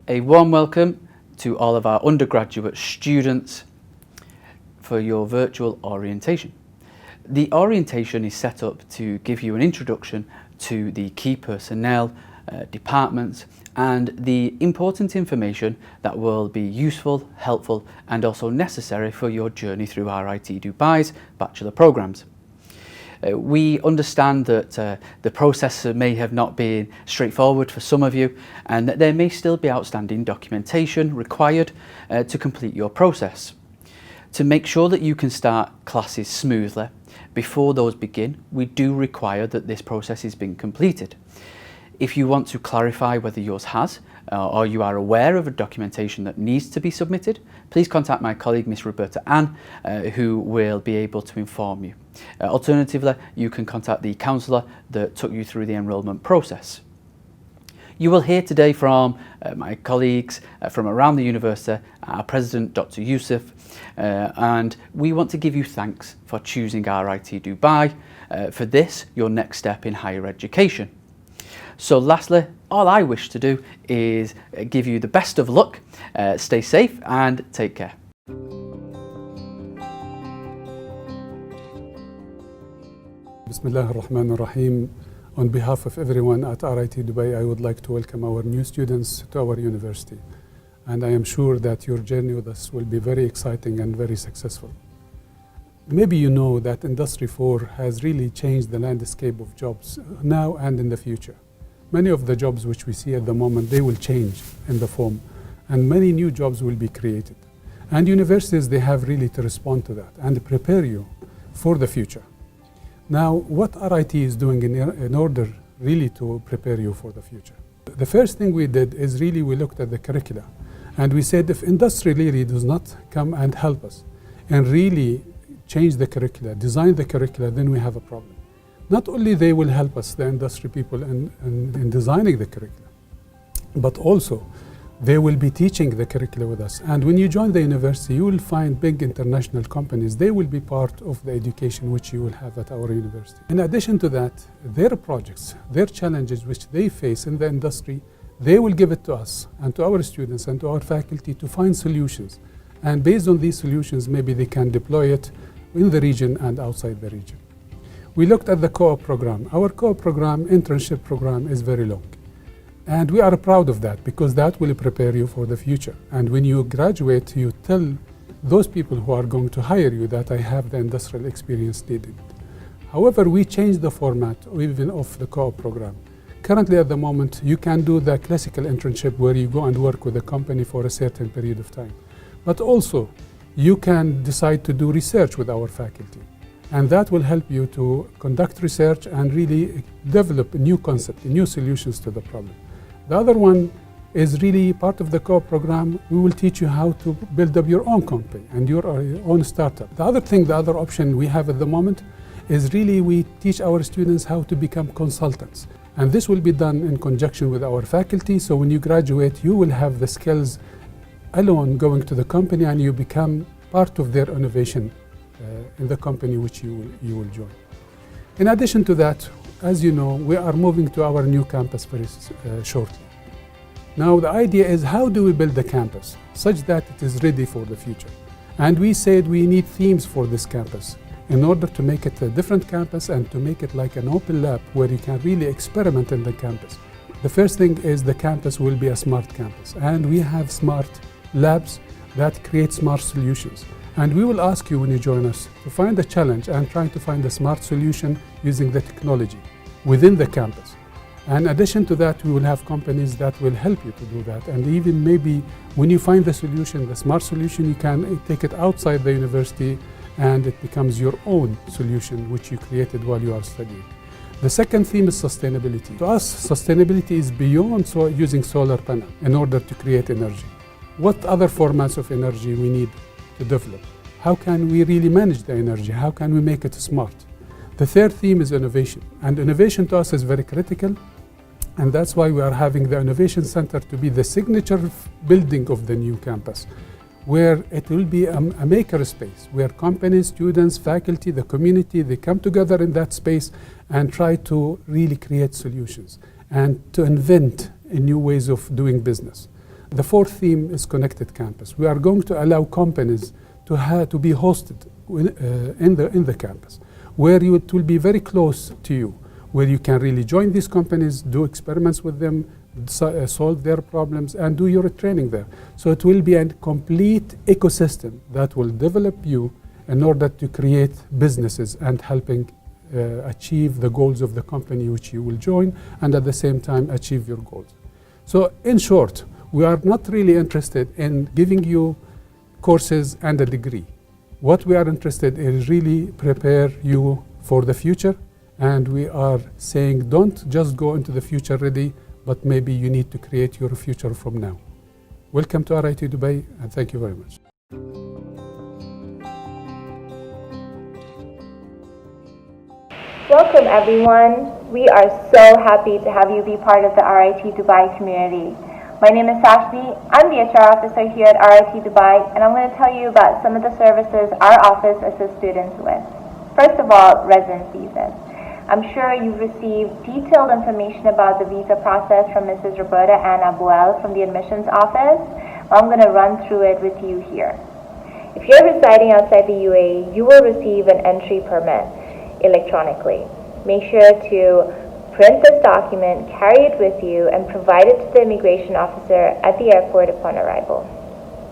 A warm welcome to all of our undergraduate students for your virtual orientation. The orientation is set up to give you an introduction to the key personnel, departments and the important information that will be useful, helpful and also necessary for your journey through RIT Dubai's bachelor programs. We understand that the process may have not been straightforward for some of you and that there may still be outstanding documentation required to complete your process. To make sure that you can start classes smoothly, before those begin, we do require that this process has been completed. If you want to clarify whether yours has or you are aware of a documentation that needs to be submitted, please contact my colleague Miss Roberta Ann, who will be able to inform you. Alternatively, you can contact the counsellor that took you through the enrolment process. You will hear today from my colleagues from around the university, our president Dr. Yusuf, and we want to give you thanks for choosing RIT Dubai for this, your next step in higher education. So lastly, all I wish to do is give you the best of luck, stay safe and take care. Bismillah ar-Rahman ar-Rahim. On behalf of everyone at RIT Dubai, I would like to welcome our new students to our university. And I am sure that your journey with us will be very exciting and very successful. Maybe you know that Industry 4 has really changed the landscape of jobs now and in the future. Many of the jobs which we see at the moment, they will change in the form and many new jobs will be created. And universities, they have really to respond to that and prepare you for the future. Now, what RIT is doing in order really to prepare you for the future? The first thing we did is really we looked at the curricula and we said if industry really does not come and help us and really change the curricula, design the curricula, then we have a problem. Not only they will help us, the industry people, in designing the curricula, but also they will be teaching the curricula with us. And when you join the university, you will find big international companies. They will be part of the education which you will have at our university. In addition to that, their projects, their challenges which they face in the industry, they will give it to us and to our students and to our faculty to find solutions. And based on these solutions, maybe they can deploy it in the region and outside the region. We looked at the co-op program. Our co-op program, internship program, is very long. And we are proud of that because that will prepare you for the future. And when you graduate, you tell those people who are going to hire you that I have the industrial experience needed. However, we changed the format even of the co-op program. Currently at the moment, you can do the classical internship where you go and work with a company for a certain period of time. But also, you can decide to do research with our faculty. And that will help you to conduct research and really develop a new concept, new solutions to the problem. The other one is really part of the co-op program. We will teach you how to build up your own company and your own startup. The other option we have at the moment is really we teach our students how to become consultants. And this will be done in conjunction with our faculty. So when you graduate, you will have the skills alone going to the company and you become part of their innovation in the company which you will join. In addition to that, as you know, we are moving to our new campus very shortly. Now the idea is how do we build the campus such that it is ready for the future? And we said we need themes for this campus in order to make it a different campus and to make it like an open lab where you can really experiment in the campus. The first thing is the campus will be a smart campus and we have smart labs that create smart solutions. And we will ask you when you join us to find a challenge and try to find a smart solution using the technology within the campus. And in addition to that, we will have companies that will help you to do that. And even maybe when you find the solution, the smart solution, you can take it outside the university and it becomes your own solution which you created while you are studying. The second theme is sustainability. To us, sustainability is beyond using solar panel in order to create energy. What other formats of energy we need to develop? How can we really manage the energy? How can we make it smart? The third theme is innovation. And innovation to us is very critical. And that's why we are having the Innovation Center to be the signature building of the new campus. where it will be a maker space, where companies, students, faculty, the community, they come together in that space and try to really create solutions and to invent new ways of doing business. The fourth theme is Connected Campus. We are going to allow companies to be hosted in the campus, where it will be very close to you, where you can really join these companies, do experiments with them, solve their problems, and do your training there. So it will be a complete ecosystem that will develop you in order to create businesses and helping achieve the goals of the company which you will join, and at the same time achieve your goals. So in short, we are not really interested in giving you courses and a degree. What we are interested in is really prepare you for the future, and we are saying don't just go into the future ready, but maybe you need to create your future from now. Welcome to RIT Dubai, and thank you very much. Welcome everyone. We are so happy to have you be part of the RIT Dubai community. My name is Sashmi. I'm the HR officer here at RIT Dubai, and I'm going to tell you about some of the services our office assists students with. First of all, residence visas. I'm sure you've received detailed information about the visa process from Mrs. Roberta Ann Abuel from the admissions office. I'm going to run through it with you here. If you're residing outside the UAE, you will receive an entry permit electronically. Make sure to print this document, carry it with you, and provide it to the immigration officer at the airport upon arrival.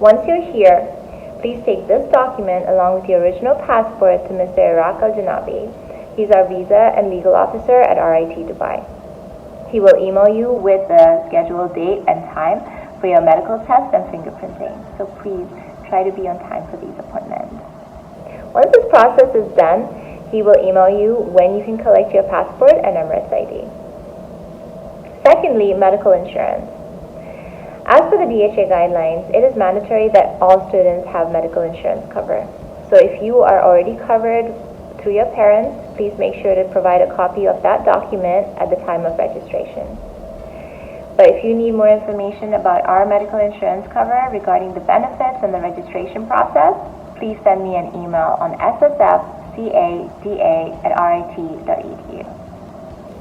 Once you're here, please take this document along with your original passport to Mr. Iraq Al-Janabi. He's our visa and legal officer at RIT Dubai. He will email you with the scheduled date and time for your medical test and fingerprinting. So please try to be on time for these appointments. Once this process is done, he will email you when you can collect your passport and Emirates ID. Secondly, medical insurance. As per the DHA guidelines, it is mandatory that all students have medical insurance cover. So if you are already covered through your parents, please make sure to provide a copy of that document at the time of registration. But if you need more information about our medical insurance cover regarding the benefits and the registration process, please send me an email on ssfcada@rit.edu.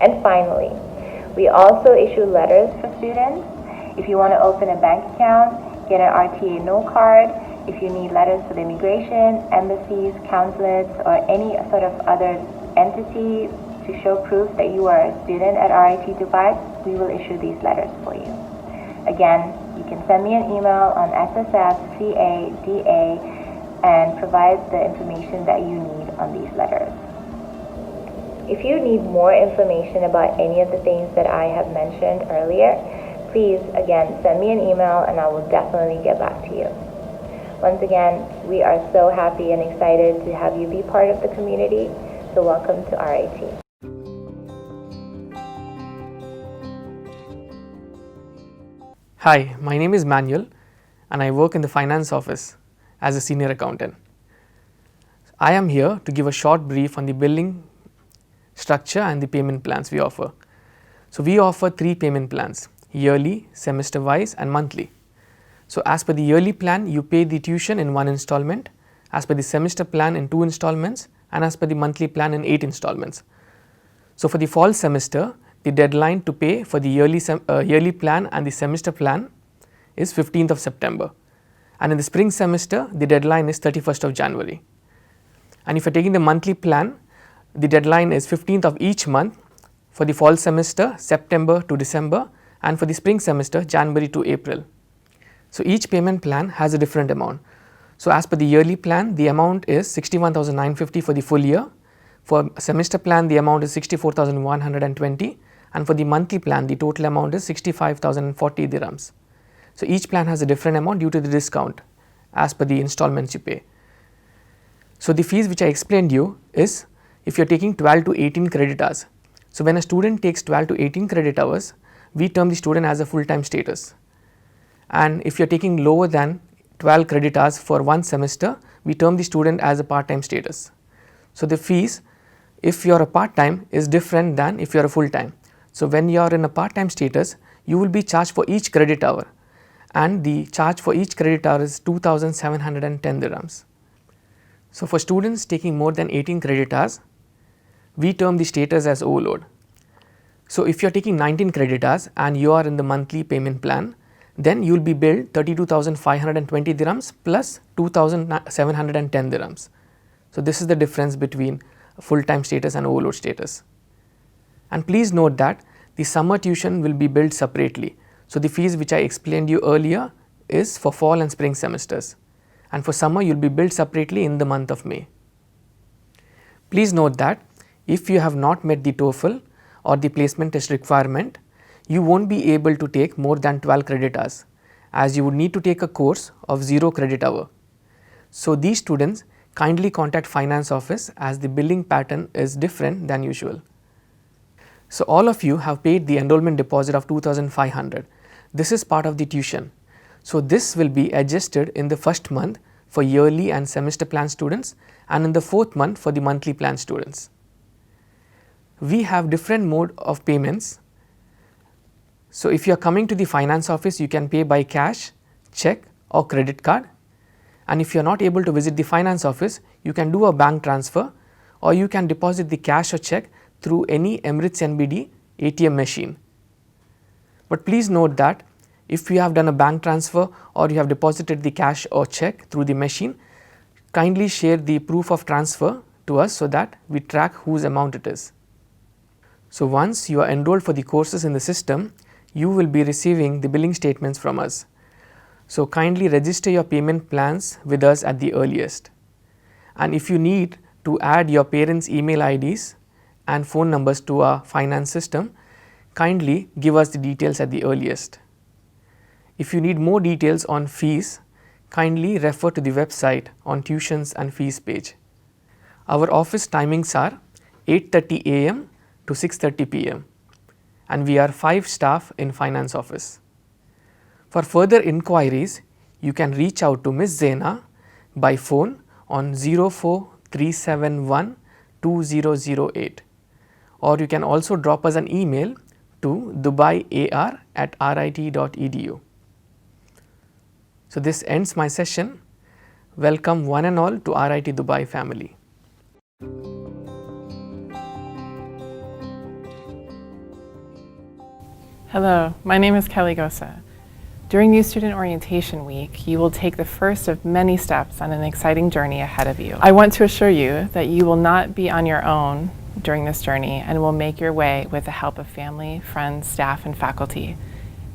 And finally, we also issue letters for students. If you want to open a bank account, get an RTA no card, if you need letters for the immigration, embassies, consulates, or any sort of other entity to show proof that you are a student at RIT Dubai, we will issue these letters for you. Again, you can send me an email on ssfcada and provide the information that you need on these letters. If you need more information about any of the things that I have mentioned earlier, please, again, send me an email and I will definitely get back to you. Once again, we are so happy and excited to have you be part of the community, so welcome to RIT. Hi, my name is Manuel and I work in the finance office as a senior accountant. I am here to give a short brief on the billing structure and the payment plans we offer. So we offer 3 payment plans: yearly, semester wise and monthly. So as per the yearly plan, you pay the tuition in 1 installment, as per the semester plan in 2 installments, and as per the monthly plan in 8 installments. So for the fall semester, the deadline to pay for the yearly plan and the semester plan is 15th of September. And in the spring semester, the deadline is 31st of January. And if you are taking the monthly plan, the deadline is 15th of each month for the fall semester, September to December, and for the spring semester, January to April. So each payment plan has a different amount. So as per the yearly plan, the amount is 61,950 for the full year. For semester plan, the amount is 64,120, and for the monthly plan, the total amount is 65,040 dirhams. So each plan has a different amount due to the discount as per the installments you pay. So the fees which I explained you is if you are taking 12 to 18 credit hours. So when a student takes 12 to 18 credit hours, we term the student as a full-time status. And if you are taking lower than 12 credit hours for 1 semester, we term the student as a part-time status. So the fees, if you are a part-time, is different than if you are a full-time. So when you are in a part-time status, you will be charged for each credit hour, and the charge for each credit hour is 2,710 dirhams. So for students taking more than 18 credit hours, we term the status as overload. So if you are taking 19 credit hours and you are in the monthly payment plan, then you will be billed 32,520 dirhams plus 2,710 dirhams. So this is the difference between full-time status and overload status. And please note that the summer tuition will be billed separately. So the fees which I explained you earlier is for fall and spring semesters, and for summer you will be billed separately in the month of May. Please note that if you have not met the TOEFL or the placement test requirement, you won't be able to take more than 12 credit hours, as you would need to take a course of 0 credit hour. So these students kindly contact finance office, as the billing pattern is different than usual. So all of you have paid the enrollment deposit of 2,500. This is part of the tuition. So this will be adjusted in the first month for yearly and semester plan students, and in the fourth month for the monthly plan students. We have different mode of payments. So if you are coming to the finance office, you can pay by cash, check or credit card. And if you are not able to visit the finance office, you can do a bank transfer, or you can deposit the cash or check through any Emirates NBD ATM machine. But please note that if you have done a bank transfer or you have deposited the cash or check through the machine, kindly share the proof of transfer to us so that we track whose amount it is. So once you are enrolled for the courses in the system, you will be receiving the billing statements from us. So kindly register your payment plans with us at the earliest. And if you need to add your parents' email IDs and phone numbers to our finance system, kindly give us the details at the earliest. If you need more details on fees, kindly refer to the website on tuitions and fees page. Our office timings are 8:30 AM to 6:30 PM, and we are 5 staff in finance office. For further inquiries, you can reach out to Ms. Zaina by phone on 04371 2008, or you can also drop us an email to dubaiar@rit.edu. So this ends my session. Welcome one and all to RIT Dubai family. Hello, my name is Kelly Gosa. During New Student Orientation Week, you will take the first of many steps on an exciting journey ahead of you. I want to assure you that you will not be on your own during this journey and will make your way with the help of family, friends, staff, and faculty.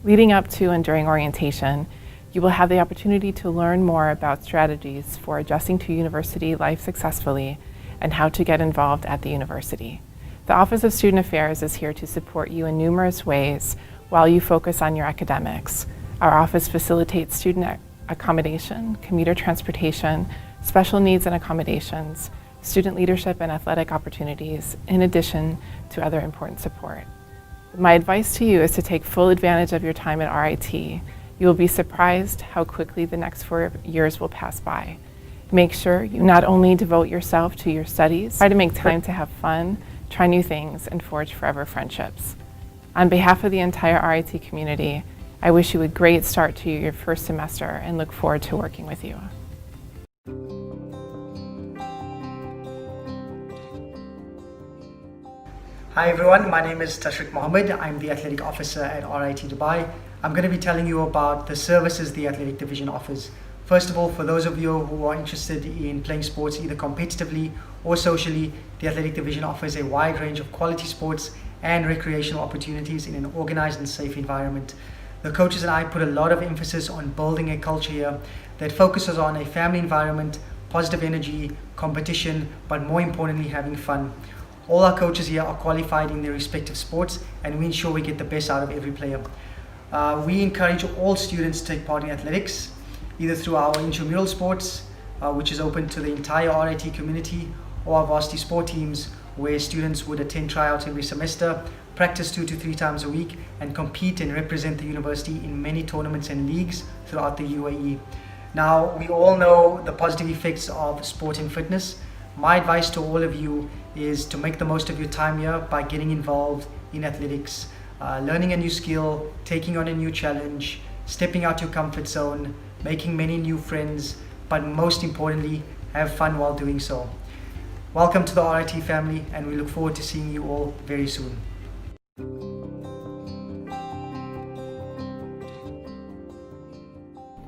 Leading up to and during orientation, you will have the opportunity to learn more about strategies for adjusting to university life successfully and how to get involved at the university. The Office of Student Affairs is here to support you in numerous ways while you focus on your academics. Our office facilitates student accommodation, commuter transportation, special needs and accommodations, student leadership and athletic opportunities, in addition to other important support. My advice to you is to take full advantage of your time at RIT. You will be surprised how quickly the next 4 years will pass by. Make sure you not only devote yourself to your studies, try to make time to have fun, try new things, and forge forever friendships. On behalf of the entire RIT community, I wish you a great start to your first semester and look forward to working with you. Hi everyone, my name is Tashriq Mohammed. I'm the Athletic Officer at RIT Dubai. I'm going to be telling you about the services the Athletic Division offers. First of all, for those of you who are interested in playing sports either competitively or socially, the Athletic Division offers a wide range of quality sports and recreational opportunities in an organized and safe environment. The coaches and I put a lot of emphasis on building a culture here that focuses on a family environment, positive energy, competition, but more importantly, having fun. All our coaches here are qualified in their respective sports, and we ensure we get the best out of every player. We encourage all students to take part in athletics, either through our intramural sports, which is open to the entire RIT community, or our varsity sport teams, where students would attend tryouts every semester, practice 2 to 3 times a week, and compete and represent the university in many tournaments and leagues throughout the UAE. Now, we all know the positive effects of sport and fitness. My advice to all of you is to make the most of your time here by getting involved in athletics, learning a new skill, taking on a new challenge, stepping out your comfort zone, making many new friends, but most importantly, have fun while doing so. Welcome to the RIT family, and we look forward to seeing you all very soon.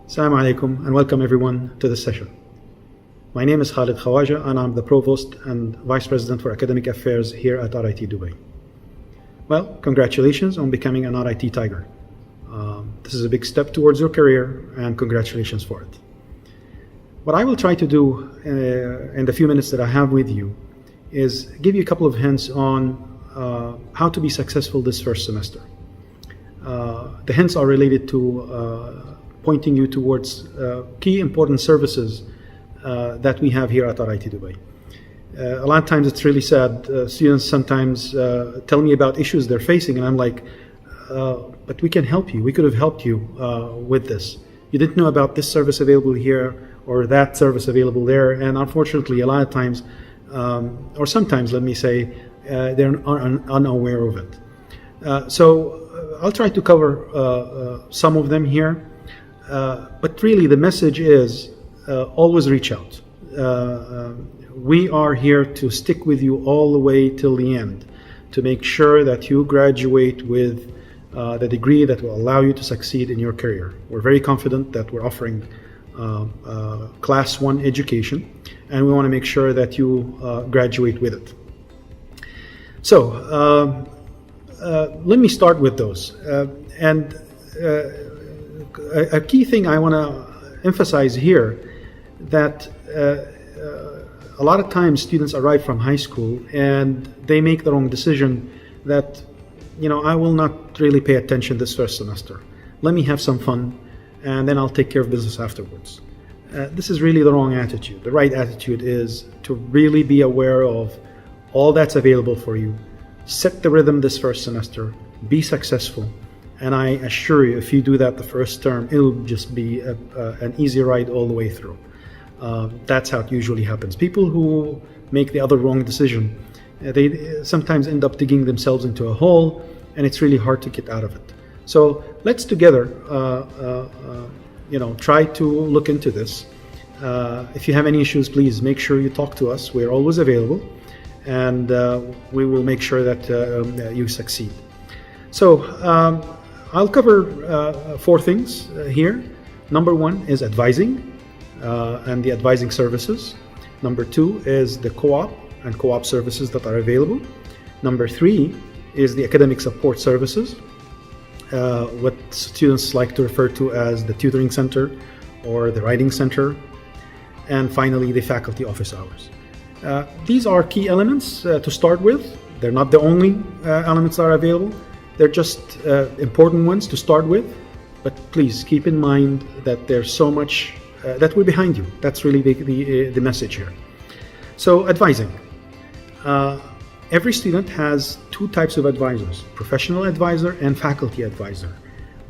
Assalamu alaikum and welcome everyone to this session. My name is Khalid Khawaja and I'm the Provost and Vice President for Academic Affairs here at RIT Dubai. Well, congratulations on becoming an RIT Tiger. This is a big step towards your career and congratulations for it. What I will try to do in the few minutes that I have with you is give you a couple of hints on how to be successful this first semester. The hints are related to pointing you towards key important services that we have here at RIT Dubai. A lot of times it's really sad. Students sometimes tell me about issues they're facing and I'm like, but we can help you. We could have helped you with this. You didn't know about this service available here or that service available there, and unfortunately a lot of times, or sometimes let me say, they're unaware of it. So I'll try to cover some of them here. But really the message is always reach out. We are here to stick with you all the way till the end to make sure that you graduate with the degree that will allow you to succeed in your career. We're very confident that we're offering Class 1 education, and we want to make sure that you graduate with it. So let me start with those. A key thing I want to emphasize here, that a lot of times students arrive from high school and they make the wrong decision that, you know, I will not really pay attention this first semester. Let me have some fun and then I'll take care of business afterwards. This is really the wrong attitude. The right attitude is to really be aware of all that's available for you. Set the rhythm this first semester, be successful. And I assure you, if you do that the first term, it'll just be an easy ride all the way through. That's how it usually happens. People who make the other wrong decision, they sometimes end up digging themselves into a hole, and it's really hard to get out of it. So let's together, try to look into this. If you have any issues, please make sure you talk to us. We're always available, and we will make sure that you succeed. So I'll cover 4 things here. Number 1 is advising and the advising services. Number 2 is the co-op and co-op services that are available. Number 3 is the academic support services, what students like to refer to as the tutoring center or the writing center. And finally, the faculty office hours. These are key elements to start with. They're not the only elements that are available. They're just important ones to start with, but please keep in mind that there's so much that we're behind you. That's really the message here. So advising. Every student has 2 types of advisors, professional advisor and faculty advisor.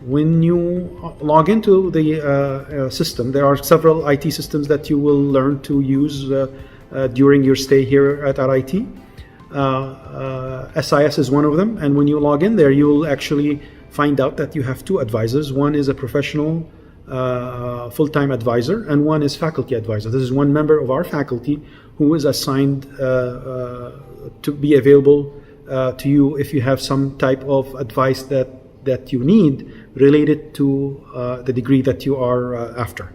When you log into the system, there are several IT systems that you will learn to use during your stay here at RIT. SIS is one of them, and when you log in there, you'll actually find out that you have 2 advisors. One is a professional full-time advisor, and one is faculty advisor. This is one member of our faculty who is assigned to be available to you if you have some type of advice that you need related to the degree that you are after.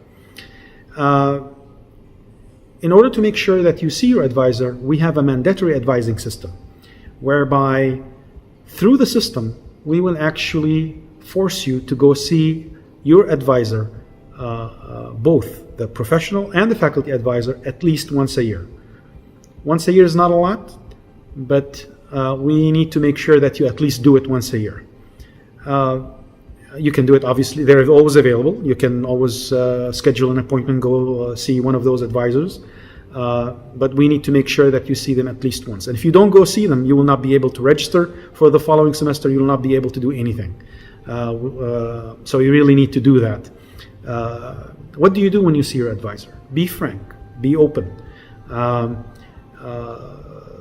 In order to make sure that you see your advisor, we have a mandatory advising system, whereby through the system, we will actually force you to go see your advisor, both the professional and the faculty advisor, at least once a year. Once a year is not a lot, but we need to make sure that you at least do it once a year. You can do it, obviously, they're always available. You can always schedule an appointment, go see one of those advisors. But we need to make sure that you see them at least once. And if you don't go see them, you will not be able to register for the following semester. You will not be able to do anything. So you really need to do that. What do you do when you see your advisor? Be frank, be open.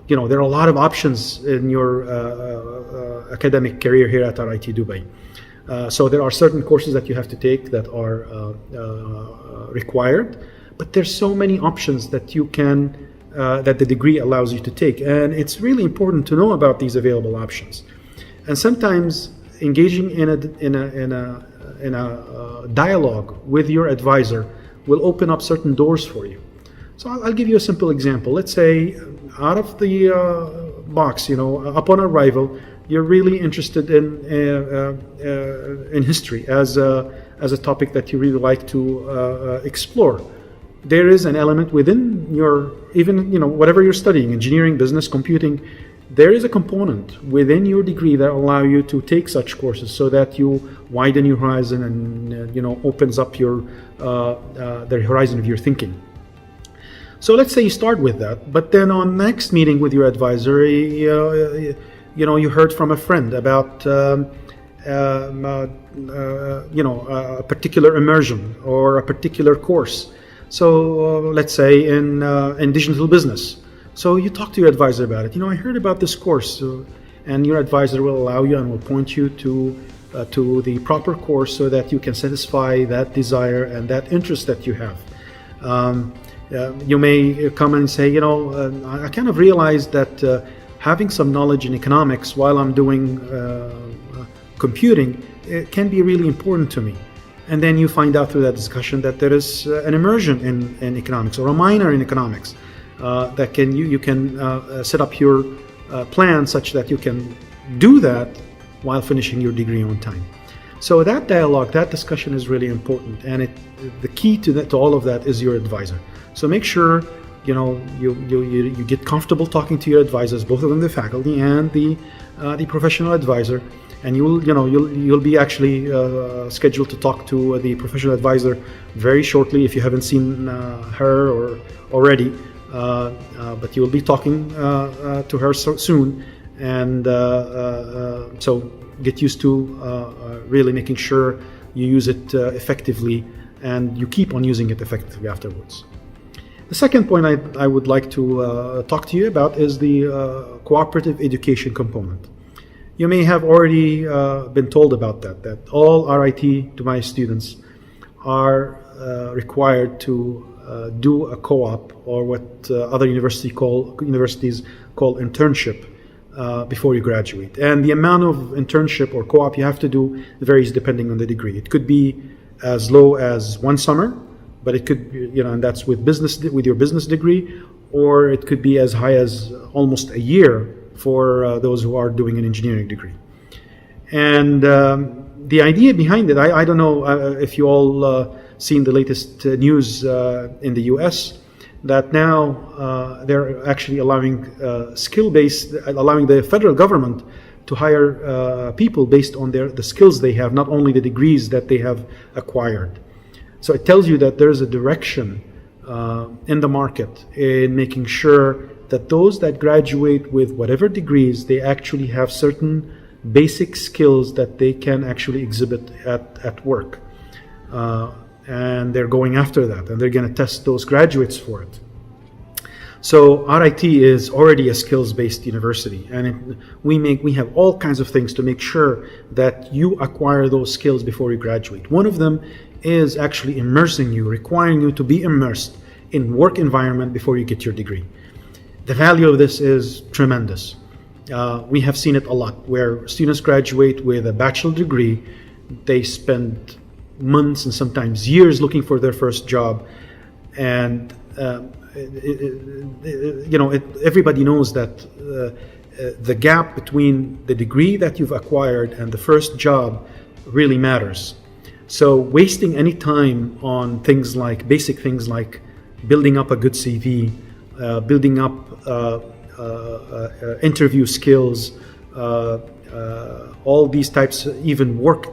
There are a lot of options in your academic career here at RIT Dubai. So there are certain courses that you have to take that are required, but there's so many options that you can, that the degree allows you to take. And it's really important to know about these available options. And sometimes engaging in a dialogue with your advisor will open up certain doors for you. So I'll give you a simple example. Let's say out of the box, upon arrival, you're really interested in history as a topic that you really like to explore. There is an element within your, even whatever you're studying, engineering, business, computing, there is a component within your degree that allow you to take such courses so that you widen your horizon and opens up your the horizon of your thinking. So let's say you start with that, but then on next meeting with your advisor, you heard from a friend about a particular immersion or a particular course. So let's say in digital business. So you talk to your advisor about it. I heard about this course, and your advisor will allow you and will point you to the proper course so that you can satisfy that desire and that interest that you have. You may come and say, I kind of realized that having some knowledge in economics while I'm doing computing, it can be really important to me. And then you find out through that discussion that there is an immersion in economics or a minor in economics that you can set up your plan such that you can do that while finishing your degree on time. So that dialogue, that discussion is really important, and the key to all of that is your advisor. So make sure you get comfortable talking to your advisors, both of them, the faculty and the professional advisor, and you'll be actually scheduled to talk to the professional advisor very shortly if you haven't seen her or already. But you will be talking to her soon, and so get used to really making sure you use it effectively and you keep on using it effectively afterwards. The second point I would like to talk to you about is the cooperative education component. You may have already been told about that all RIT Dubai students are required to do a co-op, or what other universities call internship before you graduate. And the amount of internship or co-op you have to do varies depending on the degree. It could be as low as one summer, but it could be, and that's with your business degree, or it could be as high as almost a year for those who are doing an engineering degree. And the idea behind it, I don't know if you all seen the latest news in the US, that now they're actually allowing allowing the federal government to hire people based on the skills they have, not only the degrees that they have acquired. So it tells you that there's a direction in the market in making sure that those that graduate with whatever degrees, they actually have certain basic skills that they can actually exhibit at work. And they're going after that, and they're going to test those graduates for it. So RIT is already a skills-based university, and we have all kinds of things to make sure that you acquire those skills before you graduate. One of them is actually immersing you, requiring you to be immersed in work environment before you get your degree. The value of this is tremendous. We have seen it a lot, where students graduate with a bachelor degree, they spend months and sometimes years looking for their first job, and everybody knows that the gap between the degree that you've acquired and the first job really matters. So wasting any time on basic things like building up a good CV, building up interview skills, all these types, even work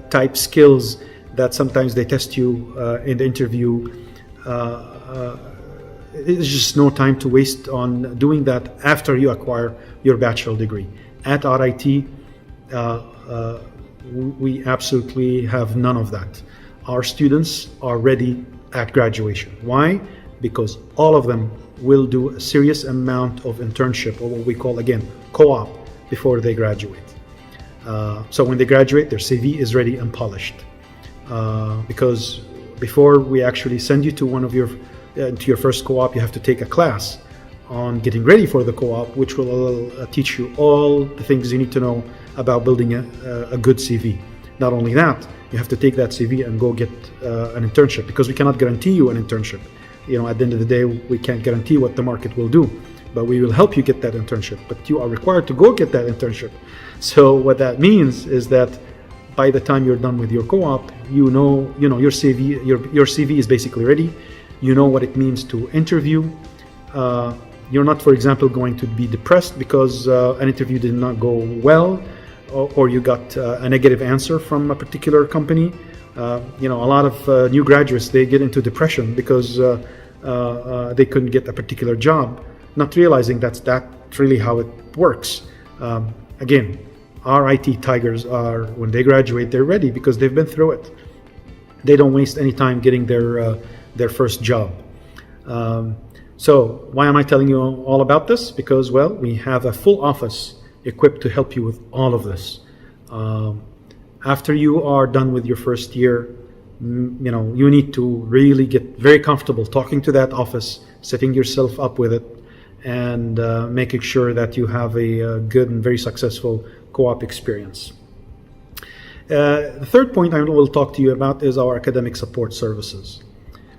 type skills that sometimes they test you in the interview. There's just no time to waste on doing that after you acquire your bachelor degree. At RIT, we absolutely have none of that. Our students are ready at graduation. Why? Because all of them will do a serious amount of internship, or what we call, again, co-op, before they graduate. So when they graduate, their CV is ready and polished. Because before we actually send you to to your first co-op, you have to take a class on getting ready for the co-op, which will teach you all the things you need to know about building a good CV. Not only that, you have to take that CV and go get an internship, because we cannot guarantee you an internship. At the end of the day, we can't guarantee what the market will do, but we will help you get that internship. But you are required to go get that internship. So what that means is that by the time you're done with your co-op, your CV is basically ready. You know what it means to interview. You're not, for example, going to be depressed because an interview did not go well, or you got a negative answer from a particular company. A lot of new graduates, they get into depression because they couldn't get a particular job, not realizing that's really how it works. Again, our IT tigers are, when they graduate, they're ready because they've been through it. They don't waste any time getting their first job. So why am I telling you all about this? Because, well, we have a full office equipped to help you with all of this. After you are done with your first year, you need to really get very comfortable talking to that office, setting yourself up with it, and making sure that you have a good and very successful co-op experience. The third point I will talk to you about is our academic support services.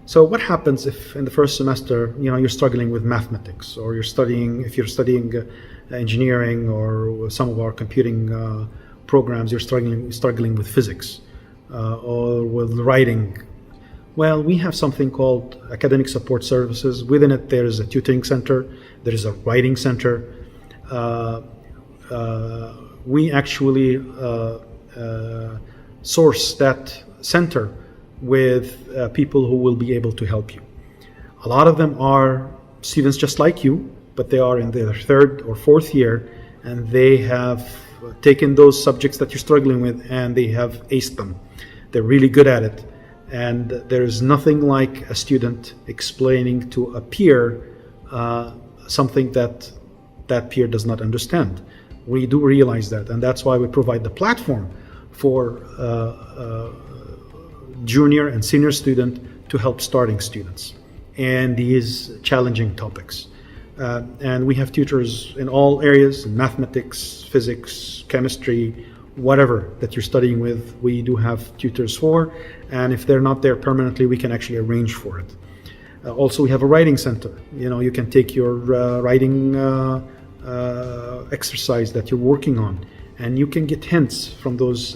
So what happens if in the first semester, you're struggling with mathematics, or if you're studying engineering or some of our computing programs, you're struggling with physics or with writing. Well, we have something called academic support services. Within it, there is a tutoring center, there is a writing center. We actually source that center with people who will be able to help you. A lot of them are students just like you, but they are in their third or fourth year, and they have taken those subjects that you're struggling with and they have aced them. They're really good at it. And there's nothing like a student explaining to a peer something that peer does not understand. We do realize that, and that's why we provide the platform for junior and senior student to help starting students and these challenging topics. And we have tutors in all areas, in mathematics, physics, chemistry, whatever that you're studying with, we do have tutors for. And if they're not there permanently, we can actually arrange for it. Also, we have a writing center. You can take your writing exercise that you're working on, and you can get hints from those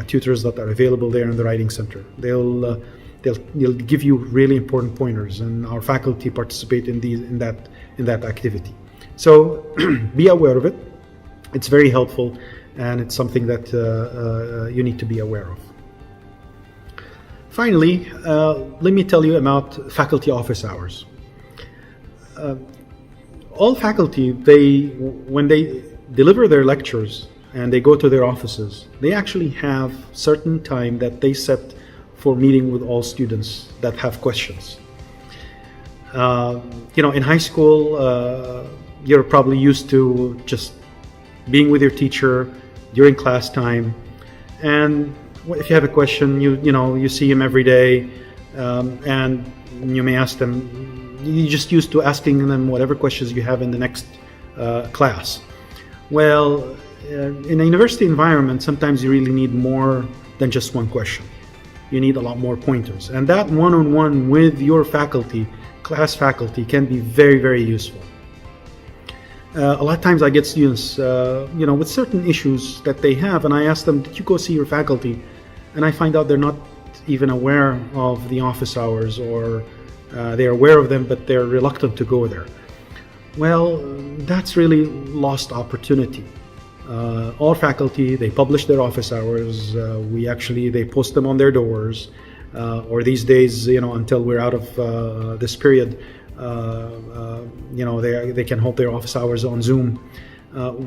tutors that are available there in the writing center. They'll give you really important pointers, and our faculty participate in that activity. So be aware of it. It's very helpful, and it's something that you need to be aware of. Finally, let me tell you about faculty office hours. All faculty, when they deliver their lectures and they go to their offices, they actually have certain time that they set for meeting with all students that have questions. In high school, you're probably used to just being with your teacher during class time, and if you have a question, you see him every day, and you may ask them. You're just used to asking them whatever questions you have in the next class. Well, in a university environment, sometimes you really need more than just one question. You need a lot more pointers, and that one-on-one with your faculty, class faculty, can be very, very useful. A lot of times I get students, with certain issues that they have, and I ask them, did you go see your faculty? And I find out they're not even aware of the office hours, or they're aware of them, but they're reluctant to go there. Well, that's really lost opportunity. All faculty, they publish their office hours. They post them on their doors, or these days, until we're out of this period, they can hold their office hours on Zoom.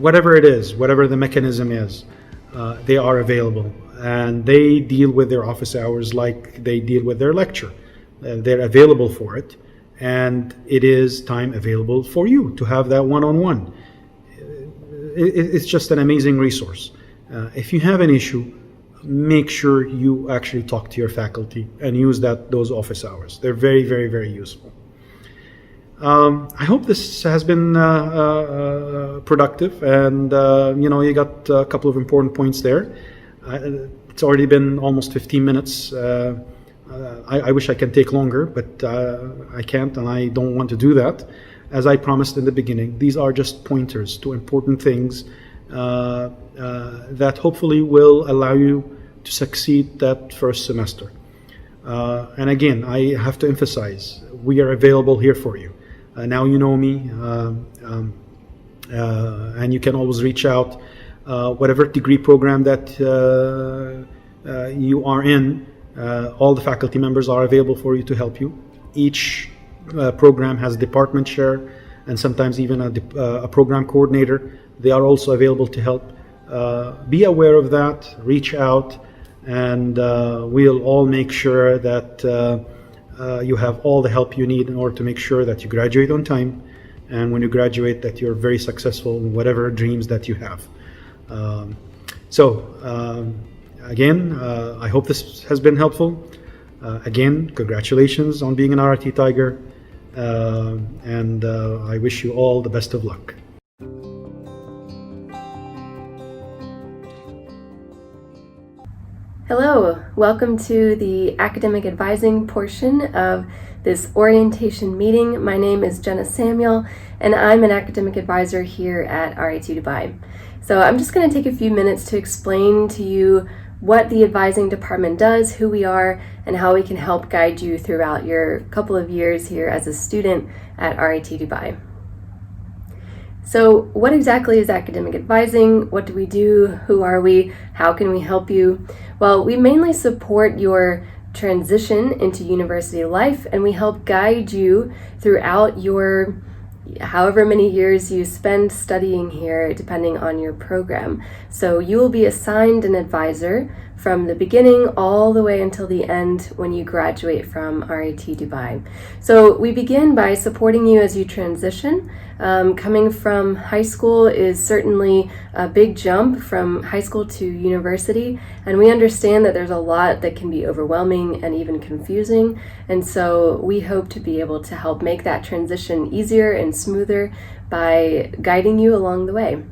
Whatever it is, whatever the mechanism is, they are available, and they deal with their office hours like they deal with their lecture. They're available for it, and it is time available for you to have that one-on-one. it's just an amazing resource. If you have an issue, make sure you actually talk to your faculty and use those office hours. They're very, very, very useful. I hope this has been productive, and you got a couple of important points there. It's already been almost 15 minutes. I wish I can take longer, but I can't, and I don't want to do that. As I promised in the beginning, these are just pointers to important things that hopefully will allow you to succeed that first semester. And again, I have to emphasize, we are available here for you. Now you know me, and you can always reach out. Whatever degree program that you are in, all the faculty members are available for you to help you. Each program has a department chair and sometimes even a program coordinator. They are also available to help. Be aware of that, reach out, and we'll all make sure that you have all the help you need in order to make sure that you graduate on time, and when you graduate that you're very successful in whatever dreams that you have. Again, I hope this has been helpful. Again, congratulations on being an RIT Tiger, and I wish you all the best of luck. Hello, welcome to the academic advising portion of this orientation meeting. My name is Jenna Samuel, and I'm an academic advisor here at RIT Dubai. So I'm just going to take a few minutes to explain to you what the advising department does, who we are, and how we can help guide you throughout your couple of years here as a student at RIT Dubai. So what exactly is academic advising? What do we do? Who are we? How can we help you? Well, we mainly support your transition into university life, and we help guide you throughout your however many years you spend studying here, depending on your program. So you will be assigned an advisor from the beginning all the way until the end when you graduate from RIT Dubai. So we begin by supporting you as you transition. Coming from high school is certainly a big jump from high school to university, and we understand that there's a lot that can be overwhelming and even confusing, and so we hope to be able to help make that transition easier and smoother by guiding you along the way.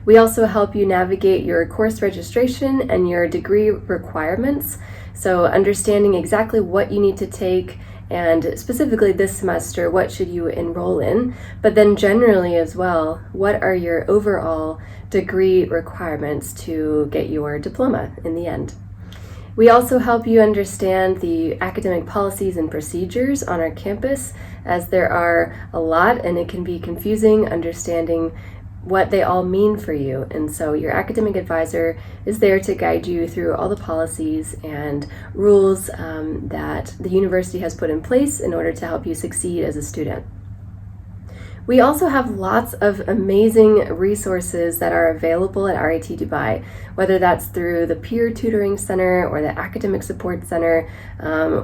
We also help you navigate your course registration and your degree requirements, so understanding exactly what you need to take, and specifically this semester, what should you enroll in, but then generally as well, what are your overall degree requirements to get your diploma in the end. We also help you understand the academic policies and procedures on our campus, as there are a lot and it can be confusing understanding what they all mean for you. And so your academic advisor is there to guide you through all the policies and rules that the university has put in place in order to help you succeed as a student. We also have lots of amazing resources that are available at RIT Dubai, whether that's through the Peer Tutoring Center or the Academic Support Center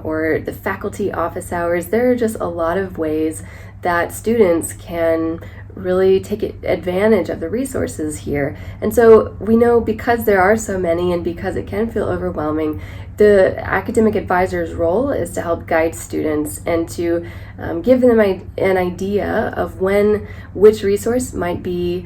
or the faculty office hours. There are just a lot of ways that students can really take advantage of the resources here. And so we know, because there are so many and because it can feel overwhelming, the academic advisor's role is to help guide students and to give them an idea of which resource might be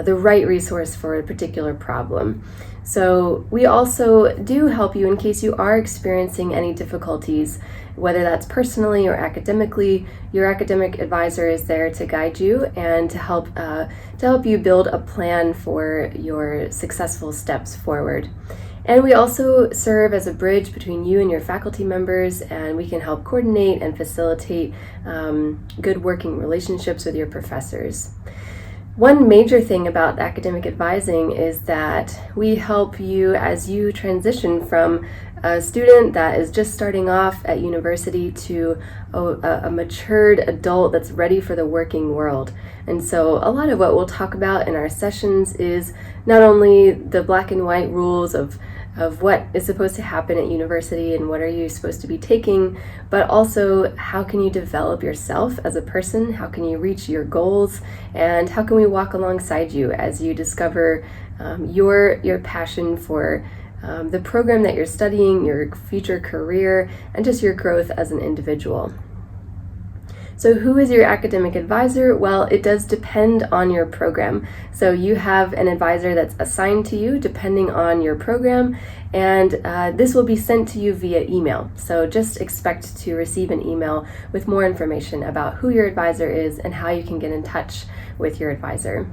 the right resource for a particular problem. So we also do help you in case you are experiencing any difficulties, whether that's personally or academically. Your academic advisor is there to guide you and to help you build a plan for your successful steps forward. And we also serve as a bridge between you and your faculty members, and we can help coordinate and facilitate good working relationships with your professors. One major thing about academic advising is that we help you as you transition from a student that is just starting off at university to a matured adult that's ready for the working world. And so a lot of what we'll talk about in our sessions is not only the black and white rules of of what is supposed to happen at university and what are you supposed to be taking, but also how can you develop yourself as a person, how can you reach your goals, and how can we walk alongside you as you discover your passion for the program that you're studying, your future career, and just your growth as an individual. So who is your academic advisor? Well, it does depend on your program. So you have an advisor that's assigned to you depending on your program, and this will be sent to you via email. So just expect to receive an email with more information about who your advisor is and how you can get in touch with your advisor.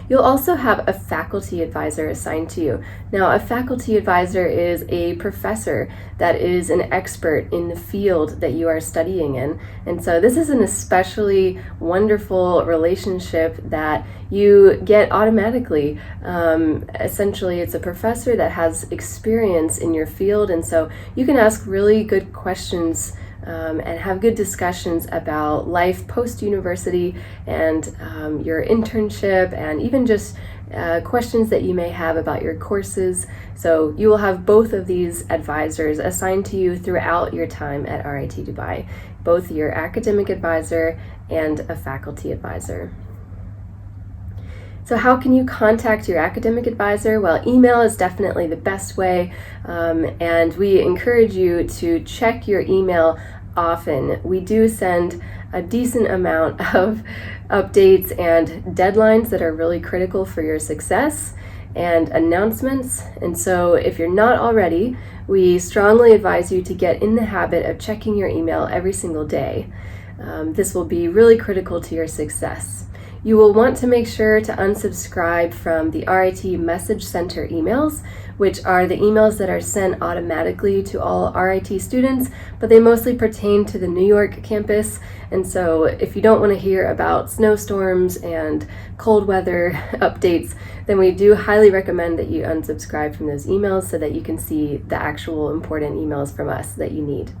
You'll also have a faculty advisor assigned to you. Now, a faculty advisor is a professor that is an expert in the field that you are studying in. And so this is an especially wonderful relationship that you get automatically. Essentially, it's a professor that has experience in your field, and so you can ask really good questions and have good discussions about life post-university and your internship, and even just questions that you may have about your courses. So you will have both of these advisors assigned to you throughout your time at RIT Dubai, both your academic advisor and a faculty advisor. So how can you contact your academic advisor? Well, email is definitely the best way, and we encourage you to check your email often. We do send a decent amount of updates and deadlines that are really critical for your success and announcements. And so if you're not already, we strongly advise you to get in the habit of checking your email every single day. This will be really critical to your success. You will want to make sure to unsubscribe from the RIT Message Center emails, which are the emails that are sent automatically to all RIT students, but they mostly pertain to the New York campus. And so if you don't want to hear about snowstorms and cold weather updates, then we do highly recommend that you unsubscribe from those emails so that you can see the actual important emails from us that you need.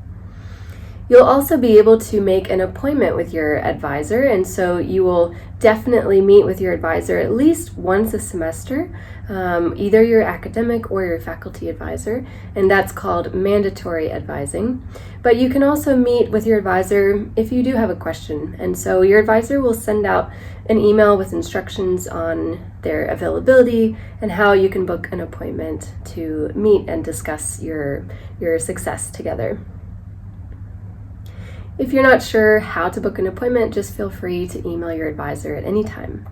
You'll also be able to make an appointment with your advisor, and so you will definitely meet with your advisor at least once a semester, either your academic or your faculty advisor, and that's called mandatory advising. But you can also meet with your advisor if you do have a question, and so your advisor will send out an email with instructions on their availability and how you can book an appointment to meet and discuss your success together. If you're not sure how to book an appointment, just feel free to email your advisor at any time.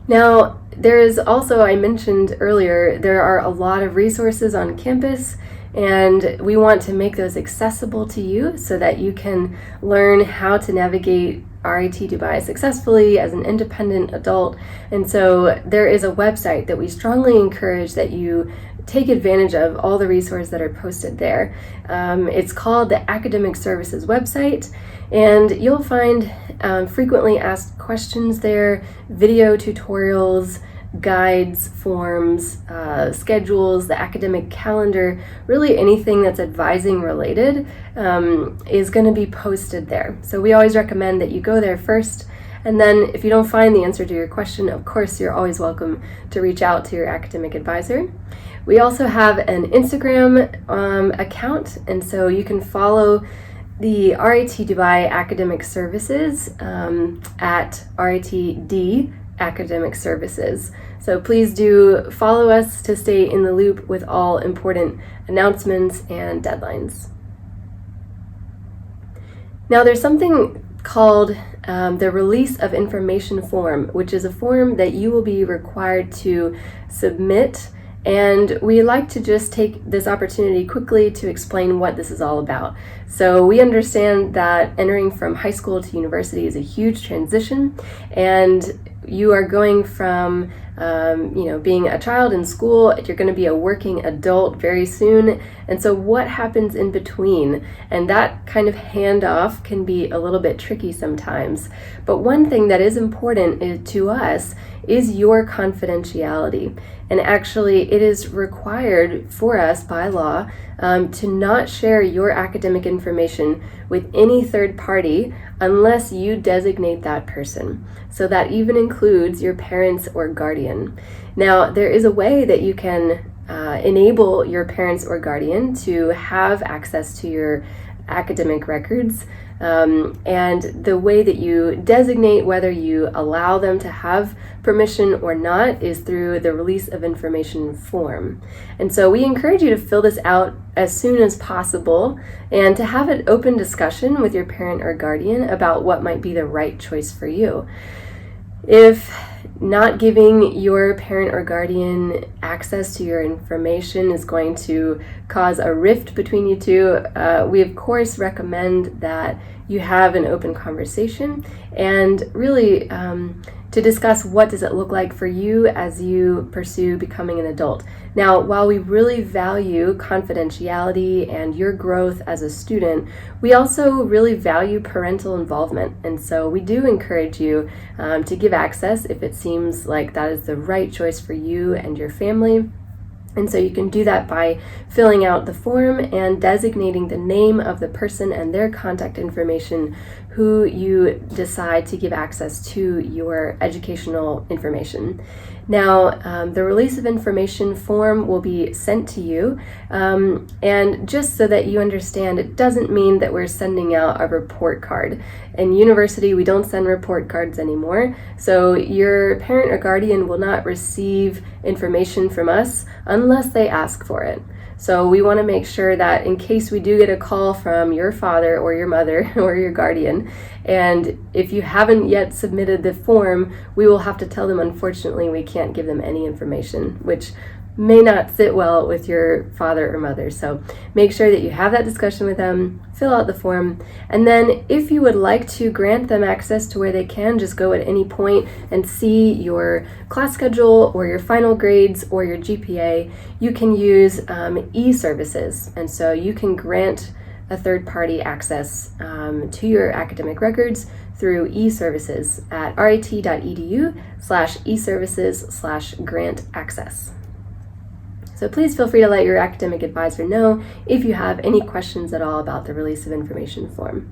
Now, there is also, I mentioned earlier, there are a lot of resources on campus, and we want to make those accessible to you so that you can learn how to navigate RIT Dubai successfully as an independent adult. And so there is a website that we strongly encourage that you take advantage of all the resources that are posted there. It's called the Academic Services website, and you'll find frequently asked questions there, video tutorials, guides, forms, schedules, the academic calendar, really anything that's advising related is going to be posted there. So we always recommend that you go there first, and then if you don't find the answer to your question, of course, you're always welcome to reach out to your academic advisor. We also have an Instagram account, and so you can follow the RIT Dubai Academic Services at RITD Academic Services. So please do follow us to stay in the loop with all important announcements and deadlines. Now, there's something called the Release of Information form, which is a form that you will be required to submit, and we like to just take this opportunity quickly to explain what this is all about. So we understand that entering from high school to university is a huge transition, and you are going from being a child in school, you're going to be a working adult very soon. And so what happens in between? And that kind of handoff can be a little bit tricky sometimes. But one thing that is important to us is your confidentiality. And actually, it is required for us by law to not share your academic information with any third party unless you designate that person. So that even includes your parents or guardians. guardian. Now, there is a way that you can enable your parents or guardian to have access to your academic records, and the way that you designate whether you allow them to have permission or not is through the release of information form. And so we encourage you to fill this out as soon as possible and to have an open discussion with your parent or guardian about what might be the right choice for you. If not giving your parent or guardian access to your information is going to cause a rift between you two, we of course recommend that you have an open conversation and really to discuss what does it look like for you as you pursue becoming an adult. Now, while we really value confidentiality and your growth as a student, we also really value parental involvement. And so we do encourage you to give access if it seems like that is the right choice for you and your family. And so you can do that by filling out the form and designating the name of the person and their contact information who you decide to give access to your educational information. Now, the release of information form will be sent to you, and just so that you understand, it doesn't mean that we're sending out a report card. In university, we don't send report cards anymore, so your parent or guardian will not receive information from us unless they ask for it. So we want to make sure that in case we do get a call from your father or your mother or your guardian, and if you haven't yet submitted the form, we will have to tell them, unfortunately, we can't give them any information, which may not sit well with your father or mother. So make sure that you have that discussion with them, fill out the form, and then if you would like to grant them access to where they can just go at any point and see your class schedule or your final grades or your GPA, you can use e-services. And so you can grant a third-party access to your academic records through e-services at rit.edu/e-services/grant access. So please feel free to let your academic advisor know if you have any questions at all about the release of information form.